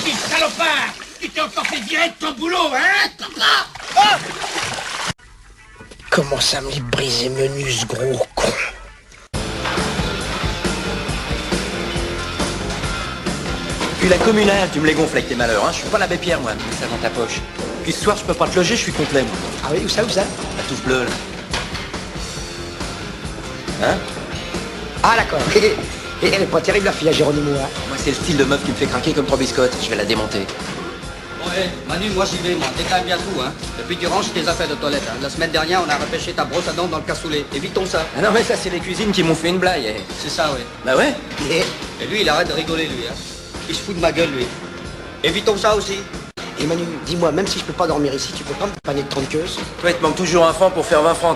Petit salopard! Tu t'es encore fait virer de ton boulot, hein? Oh! Comment ça me briser menu, ce gros con? Puis la communale, tu me les gonfles avec tes malheurs, hein. Je suis pas l'abbé Pierre, moi, mets ça dans ta poche. Puis ce soir, je peux pas te loger, je suis complet, moi. Ah oui, où ça? La touche bleue, là. Hein? Ah d'accord. Et elle est pas terrible la fille à Géronimo, hein? Moi, c'est le style de meuf qui me fait craquer comme trois biscottes. Je vais la démonter. Ouais, Manu, moi j'y vais, moi. Décale bien tout, hein. Depuis tu ranges tes affaires de toilette, hein. La semaine dernière, on a repêché ta brosse à dents dans le cassoulet. Évitons ça. Ah non, mais ça, c'est les cuisines qui m'ont fait une blague. Eh. C'est ça, ouais. Bah ouais. Et lui, il arrête de rigoler, lui, hein. Il se fout de ma gueule, lui. Évitons ça aussi. Et Manu, dis-moi, même si je peux pas dormir ici, tu peux pas me paner de 30 queues? Toi, il te manque toujours un franc pour faire 20 francs.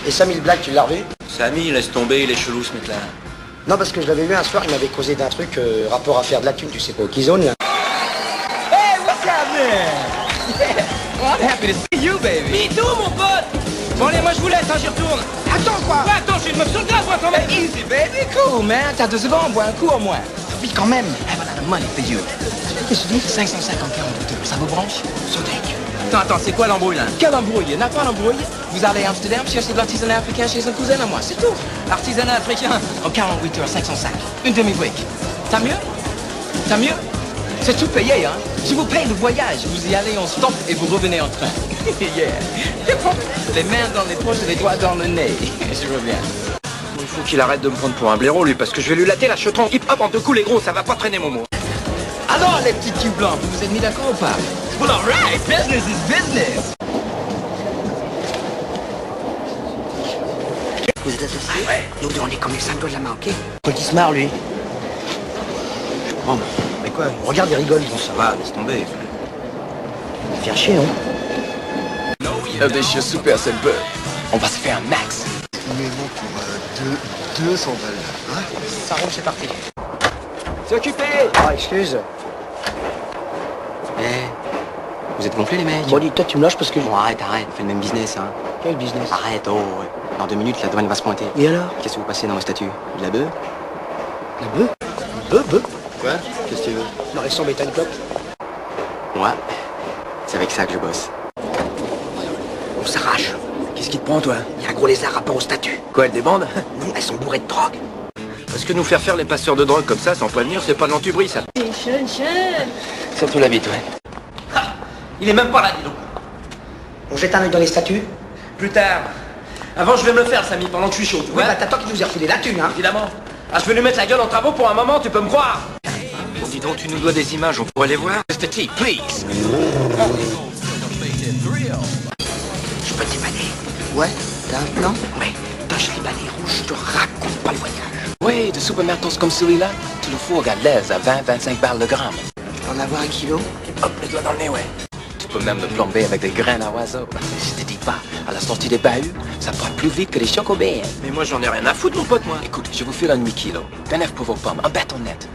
Et 5000 blagues, tu l'as revu? Samy, laisse tomber, il est chelou, ce mec-là. Non, parce que je l'avais vu un soir, il m'avait causé d'un truc rapport à faire de la thune, tu sais pas, au Keyzone, là. Hey, what's happening? Yeah. Well, I'm happy to see you, baby. Me too, mon pote. Bon, allez, moi, je vous laisse, hein, j'y retourne. Attends, quoi? Ouais, attends, j'ai une meuf sur le grave, moi, quand même. Easy, baby, cool, man. T'as 2 secondes, bois un coup au moins. Oui, quand même. I have a lot of money for you. Qu'est-ce que tu dis? 550 42. Ça vous branche? Sodec. Attends, c'est quoi l'embrouille, là? Quelle embrouille? N'a pas d'embrouille. Vous allez à Amsterdam chercher de l'artisanat africain chez un cousin à moi, c'est tout. Artisanat africain. En 48 heures, 505. Une demi-brique. T'as mieux? T'as mieux? C'est tout payé, hein? Je vous paye le voyage. Vous y allez en stop et vous revenez en train. Yeah. Les mains dans les poches et les doigts dans le nez. Je reviens. Il faut qu'il arrête de me prendre pour un blaireau, lui, parce que je vais lui latter la chetron hip-hop en 2 coups, les gros, ça va pas traîner, Momo. Alors, les petits culs blancs, vous vous êtes mis d'accord ou pas? Well, all right. Business is business. Vous êtes associés? Ah ouais. Nous deux, on est comme les 5 doigts de la main, ok? Paul Tismar, lui. Bon, mais quoi? Regarde, il rigole. Bon, ça va, laisse tomber. Faire chier, non? Des choses super sympas. On va se faire un max. Mais bon, pour 200 balles, hein? Ça roule, c'est parti. C'est occupé. Ah, excuse. Vous êtes gonflés, les mecs? Bon, dis, toi, tu me lâches parce que... Bon, arrête, on fait le même business, hein. Quel business? Arrête, oh, ouais. Dans 2 minutes, la douane va se pointer. Et alors? Qu'est-ce que vous passez dans vos statuts? De la bœuf? La bœuf? Bœuf? Quoi? Qu'est-ce que tu veux? Non, laisse tomber, t'as une clope. Ouais. C'est avec ça que je bosse. On s'arrache. Qu'est-ce qui te prend, toi? Il y a un gros lézard rapport au statut. Quoi, elles débandent? Non, elles sont bourrées de drogue. Parce que nous faire faire les passeurs de drogue comme ça, sans prévenir, c'est pas de l'antubri, ça. Jeune. Surtout la bite, ouais. Ah, il est même pas là, dis donc. On jette un œil dans les statuts. Plus tard. Avant, je vais me le faire, Samy, pendant que je suis chaud, tu Ouais, vois? bah t'as toi qui nous ai refoulé la thune, hein. Évidemment. Ah, je vais lui mettre la gueule en travaux pour un moment, tu peux me croire. Bon, dis donc, tu nous dois des images, on pourrait les voir? Mr. T, please. Je peux te dépanner. Ouais? Non? Ouais. D'un charibalé rouge, je te raconte pas le voyage. Oui, de supermercados comme celui-là, tu le fourgues à l'aise à 20-25 balles le gramme. Tu peux en avoir 1 kilo? Hop, les doigts dans le nez, ouais. Tu peux même le plomber avec des graines à oiseaux. Je te dis pas, à la sortie des bahuts, ça part plus vite que les chocobés. Mais moi, j'en ai rien à foutre, mon pote, moi. Écoute, je vous file un 8 kilos. 29 pour vos pommes, un bâton net.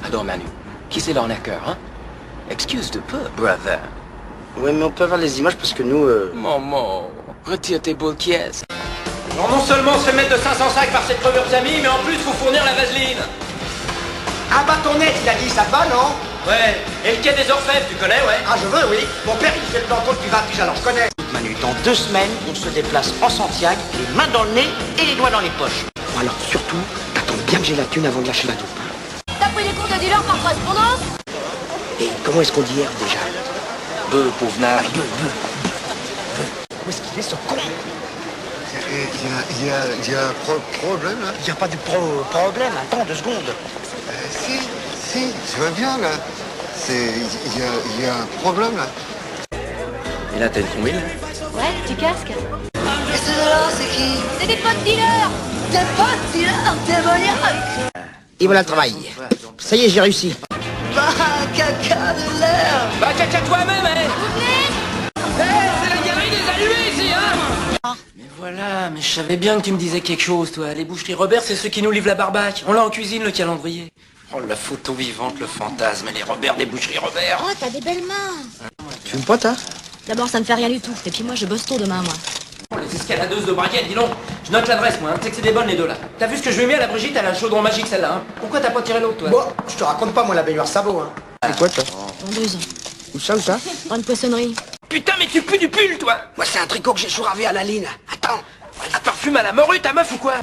Alors, Manu, qui c'est l'arnaqueur, hein? Excuse de peu, brother. Ouais, mais on peut avoir les images parce que nous, Maman, retire tes boules qui est. Alors, non seulement se fait mettre de 505 par cette crevure Samy, mais en plus, faut fournir la vaseline. un bâton net, il a dit, ça te va, non? Ouais. Et le quai des Orfèvres, tu connais, ouais? Ah, je veux, oui. Mon père, il fait le planton depuis 20 piges, alors je connais. Manu, dans 2 semaines, on se déplace en Santiago, les mains dans le nez et les doigts dans les poches. Bon, alors, surtout, t'attends bien que j'ai la thune avant de lâcher la taupe. T'as pris des cours de dealer par correspondance? Et comment est-ce qu'on dit hier, déjà? Peu, pauvre nard. Où est-ce qu'il est, ce con? Il y a un problème, là? Il n'y a pas de problème, attends 2 secondes. Si, tu vas bien, là. Il y a un problème, là. Et là, t'as une tombille? Ouais, petit casque. Et ceux-là, c'est qui? C'est des potes dealers. T'es pas dealer, t'es maniaque. Et voilà le travail. Ça y est, j'ai réussi. Bah, caca de l'air. Bah, caca toi-même, hein! Vous venez? C'est la galerie des allumés, ici, hein! Mais voilà, mais je savais bien que tu me disais quelque chose, toi. Les boucheries Robert, c'est ceux qui nous livrent la barbaque. On l'a en cuisine, le calendrier. Oh, la photo vivante, le fantasme, les Robert des boucheries Robert. Oh, t'as des belles mains. Tu fumes pas, toi? D'abord, ça ne fait rien du tout. Et puis moi, je bosse tôt demain, moi. Oh, les escaladeuses de braguette, dis donc. Je note l'adresse, moi, hein. Tu sais que c'est des bonnes, les deux, là. T'as vu ce que je lui ai mis à la Brigitte? Elle a un chaudron magique, celle-là, hein. Pourquoi t'as pas tiré l'autre, toi? Bon, je te raconte pas, moi, la baignoire sabot, hein. C'est quoi, ça? Vendeuse. Où ça, où ça? Grande poissonnerie. Putain, mais tu pues du pull, toi! Moi, c'est un tricot que j'ai chouravé à la ligne. Attends. Un parfum à la morue, ta meuf ou quoi?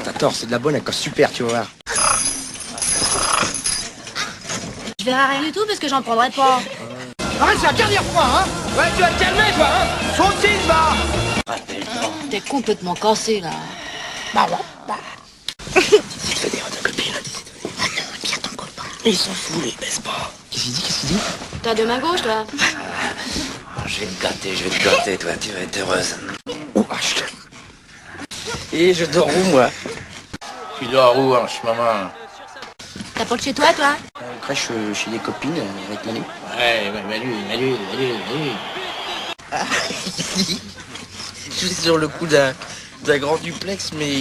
T'as tort, c'est de la bonne, elle cosse super, tu vas voir. Je verrai rien du tout parce que j'en prendrai pas. Arrête, c'est la dernière fois, hein? Ouais, tu vas te calmer, toi, hein? Saucisse, va! T'es complètement cassé là. Tu fais des ta copine, là, Pierre ton copain. ils s'en foutent, ils baissent pas. Qu'est-ce qu'il dit? T'as deux mains gauches toi. Je vais te gâter, toi, tu vas être heureuse. Et je dors où, moi? Tu dors où en ce moment? T'as pas de chez toi toi? Crèche chez des copines avec Manu. Ouais, Manu. Je suis sur le coup d'un grand duplex, mais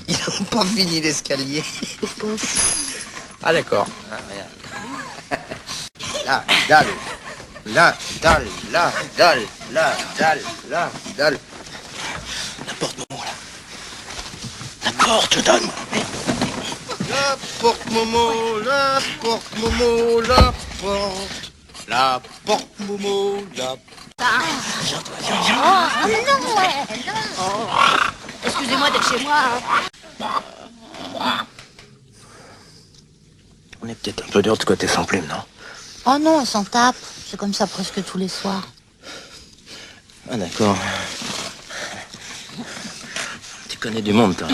ils n'ont pas fini l'escalier. Ah, d'accord. Là, dalle. La porte, Momo, là. La porte, je donne. La porte, Momo, la porte, Momo, la porte. La porte, Momo, la Excusez-moi d'être chez moi. On est peut-être un peu dur de côté sans plume, non? Oh non, on s'en tape. C'est comme ça presque tous les soirs. Ah, d'accord. Tu connais du monde, toi.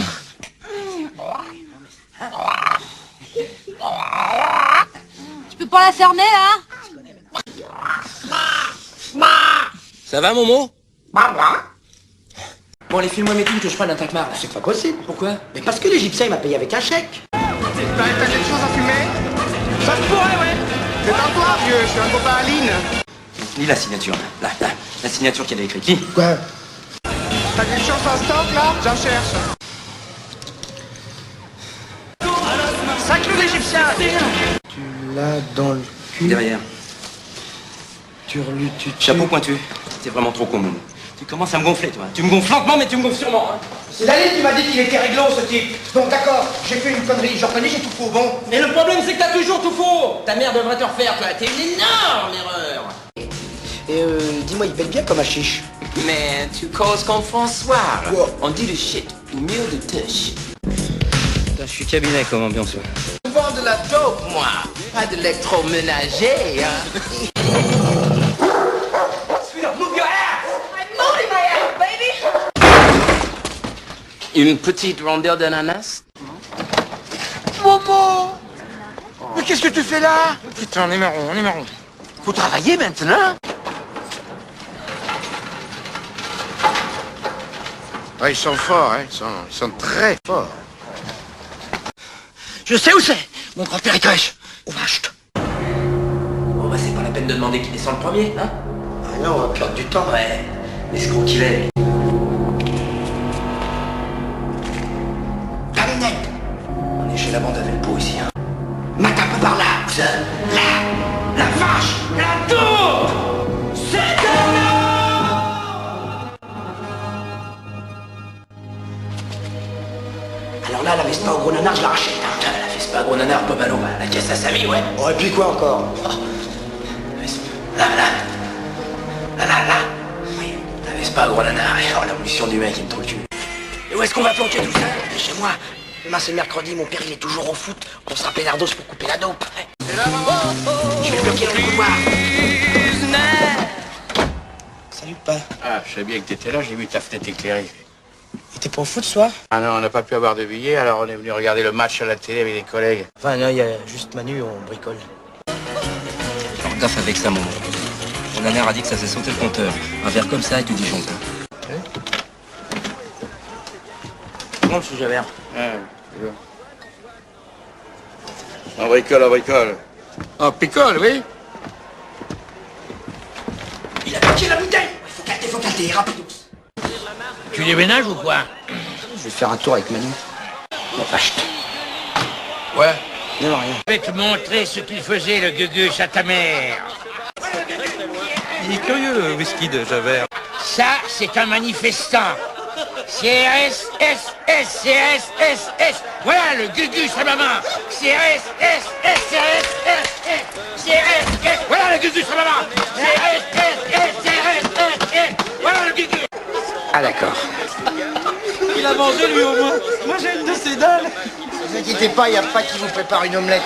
Tu peux pas la fermer là? Ça va, Momo? Bon, allez, file-moi mes thunes que je prenne un tacmar. C'est pas possible. Pourquoi? Mais parce que l'Égyptien, il m'a payé avec un chèque. T'as quelque chose à fumer? Ça se pourrait, ouais. Détends-toi, vieux, je suis un copain à Aline. Lis la signature, là. La signature qu'elle a écrite. Lis. Quoi? T'as quelque chose en stock, là? J'en cherche. Sacré l'Égyptien! Tu l'as dans le cul? Derrière. Tu. Chapeau pointu. T'es vraiment trop con, Momo. Tu commences à me gonfler, toi. Tu me gonfles lentement, mais tu me gonfles sûrement. Hein. C'est Daline qui m'a dit qu'il était réglo, ce type. Bon, d'accord, j'ai fait une connerie, je reconnais, j'ai tout faux, bon. Mais le problème, c'est que t'as toujours tout faux. Ta mère devrait te refaire, toi. T'es une énorme erreur. Et dis-moi, il pète bien comme un chiche. Mais tu causes comme François. Quoi? On dit le shit, mieux de touch. Je suis cabinet comme ambiance. Je vends de la dope, moi. Pas d'électroménager, hein. Une petite rondelle d'ananas. Momo! Mais qu'est-ce que tu fais là? Putain, on est marron. Faut travailler maintenant? Ouais, ils sont forts, hein. Ils sont très forts. Je sais où c'est, mon grand-père est crèche. Au vache. Bon, bah, c'est pas la peine de demander qui descend le premier, hein? Ah non, on va perdre du temps. Ouais, l'escroc qu'il est. Calinette, On est chez la bande à Velpo ici, hein. mate un peu par là. Ça, Là, la vache, la tour! C'est de l'eau! alors là, la Vespa au gros nanar, je la rachète. Hein. Putain, la fesse pas gros nanar, pas ballot, la caisse à Samy, ouais. Oh, et puis quoi encore? Là. Oui, la Vespa gros nanar, et oh, la munition du mec, il me trouve le cul. Et où est-ce qu'on va planquer tout ça? Chez moi. Demain, c'est mercredi, mon père, il est toujours au foot. On sera pénardos pour couper la dope. Je vais le bloquer dans le couloir. Salut, pas. Ah, je savais bien que t'étais là, j'ai vu ta fenêtre éclairée. T'es pas au foot ce soir? Ah non, on n'a pas pu avoir de billet, alors on est venu regarder le match à la télé avec des collègues. Enfin, non, il y a juste Manu, on bricole. Alors gaffe avec ça, Momo. Mon nanar a dit que ça faisait sauter le compteur. Un verre comme ça et tu dis chante. Prends le sujet vert. Ouais, c'est bon. On bricole. On picole, oui. Il a piqué la bouteille. Faut calter, rapidos. Tu déménages ou quoi? Je vais faire un tour avec Manu. Bon, vache. Ouais. Non, rien. Je vais te montrer ce qu'il faisait, le gugus à ta mère. Il est curieux, le whisky de Javert. Ça, c'est un manifestant. CRS, S. Voilà le gugus à maman. CRS, S. CRS, Voilà le gugus sur la main. Voilà le gugus. Ah d'accord. Il a mangé lui au moins. Moi j'ai une de ces dalles. Ne vous inquiétez pas, il n'y a pas qui vous prépare une omelette.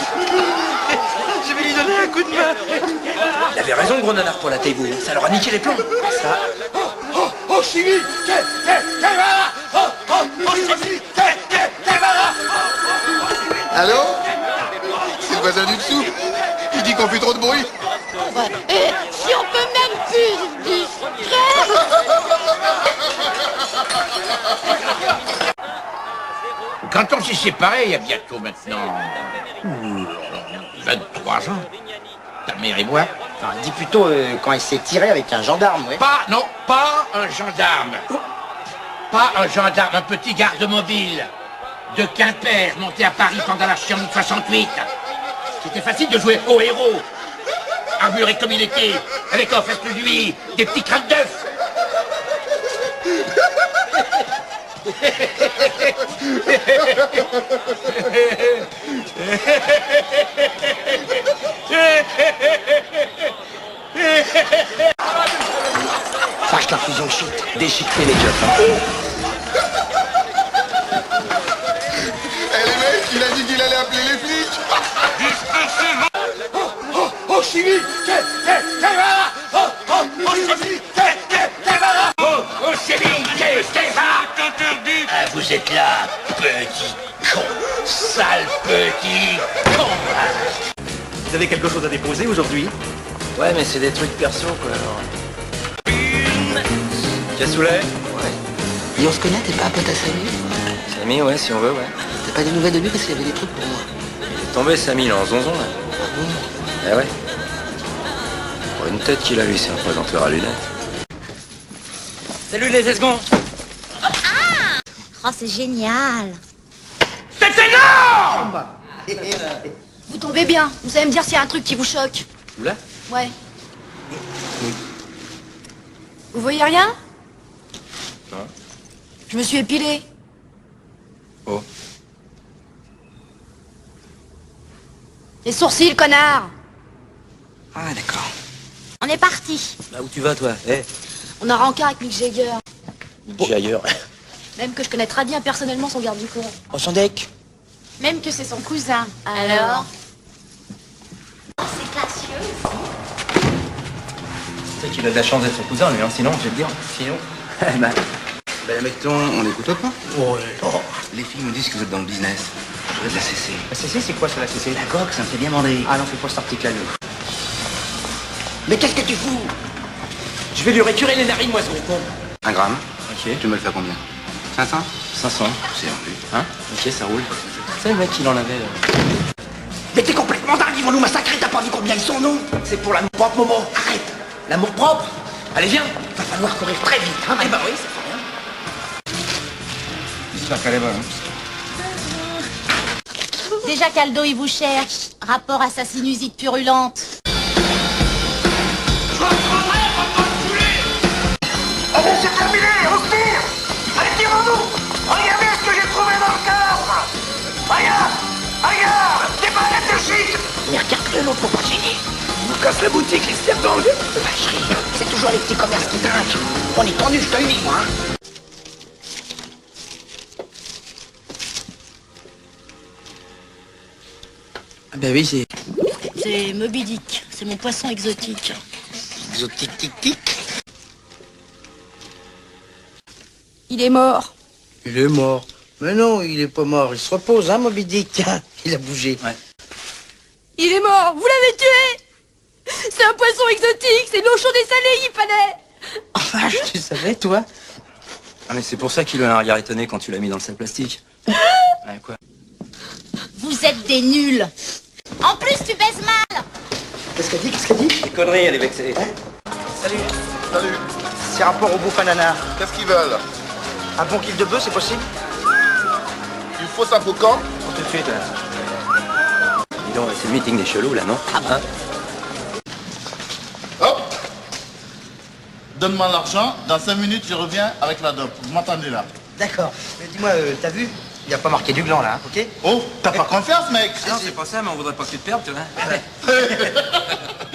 Je vais lui donner un coup de main. Il avait raison, le gros nanar, pour la Taïbou. Ça leur a niqué les plombs. Ça... Oh, Chimie. Allô? C'est le voisin du dessous. Il dit qu'on fait trop de bruit. Ouais. Et si on peut même plus discret. Quand on s'est séparés, il y a bientôt maintenant 23 ans, ta mère et moi. Enfin, dis plutôt quand il s'est tiré avec un gendarme, oui. Pas un gendarme. Pas un gendarme, un petit garde mobile de Quimper monté à Paris pendant la Chienne 68. C'était facile de jouer au héros, armuré comme il était, avec en face de lui des petits crânes d'œufs. Fâche l'infusion de shit. Déchiqueter les keufs. Eh les mecs, il a dit qu'il allait appeler les flics. Oh, Chimie. Vous êtes là, petit con, sale petit con. Vous avez quelque chose à déposer aujourd'hui? Ouais, mais c'est des trucs perso, quoi, alors... Cassoulet? Ouais. Et on se connaît, t'es pas un pote à Samy? Samy, ouais, si on veut, ouais. T'as pas des nouvelles de lui parce qu'il y avait des trucs pour moi. Il est tombé, Samy, là, en zonzon, là. Ah bon? Eh ouais. Pour une tête qu'il a, lui, c'est un présenteur à lunettes. Salut les esgons. Oh, c'est génial. C'est énorme. Vous tombez bien. Vous savez me dire s'il y a un truc qui vous choque. Là? Ouais. Vous voyez rien? Non. Je me suis épilé. Oh. Les sourcils, connard. Ah, d'accord. On est parti. Là où tu vas, toi? Eh, On a rencard avec Mick Jagger. j'ai ailleurs. Même que je connais très bien personnellement son garde du corps. Oh, son deck. Même que c'est son cousin. Alors? C'est classieux. Tu sais qu'il a de la chance d'être son cousin, lui, hein, sinon, je vais te dire. Sinon. Ben, mettons, on n'écoute pas. oh, Les filles me disent que vous êtes dans le business. Je voudrais de la CC. La CC, c'est quoi ça, la CC? La coque, ça me fait bien bander. Ah non, fais pas cet article à nous. Mais qu'est-ce que tu fous? je vais lui récurer les narines, moi, ce gros con. 1 gramme. Ok. Tu me le fais combien 500 500. C'est en plus. Hein? Ok, ça roule. C'est le mec qui en avait... Mais t'es complètement dingue, ils vont nous massacrer, t'as pas vu combien ils sont, non? C'est pour l'amour propre, Momo. Arrête. L'amour propre? Allez, viens. Va falloir courir très vite, hein? Eh bah oui, ça fait rien. J'espère qu'elle est bonne. Déjà qu'Aldo, il vous cherche. Rapport à sa sinusite purulente. Allez, c'est terminé, on se tire. Allez, tirons-nous. Regardez ce que j'ai trouvé dans le coffre. Regarde, des ballettes de shit. Mais regarde-le, l'autre, faut pas gêner. Il nous casse la boutique, Christian Bang. Vacherie, c'est toujours les petits commerces qui trinquent. On est tendus, je te le dis, moi. Hein. Ah bah oui, c'est... C'est Moby Dick. C'est mon poisson exotique. Exotique, tic-tic. Il est mort. Il est mort. Mais non, il est pas mort. Il se repose, hein, Moby Dick. Tiens, il a bougé. Ouais. Il est mort. Vous l'avez tué. C'est un poisson exotique. C'est de l'eau chaude et salée, il fallait. Enfin, tu savais, toi? Ah mais c'est pour ça qu'il a un regard étonné quand tu l'as mis dans le sac plastique. Ouais, quoi? Vous êtes des nuls. En plus, tu baises mal. Qu'est-ce qu'elle dit? Qu'est-ce qu'elle dit? Des conneries, elle est vexée. Salut. Salut. C'est rapport au bouffe à nanar. Qu'est-ce qu'ils veulent? Un bon kiff de bœuf, c'est possible? Il faut ça pour quand? Tout de suite, là. Dis donc, c'est le meeting des chelous, là, non? Ah bon? Hein? Hop. Donne-moi l'argent. Dans 5 minutes, je reviens avec la dope. Vous m'entendez là? D'accord. Mais dis-moi, t'as vu? Il n'y a pas marqué du gland, là, hein, ok? Oh, t'as pas confiance, mec? Non, c'est pas ça, mais on voudrait pas que tu te perdes, tu vois.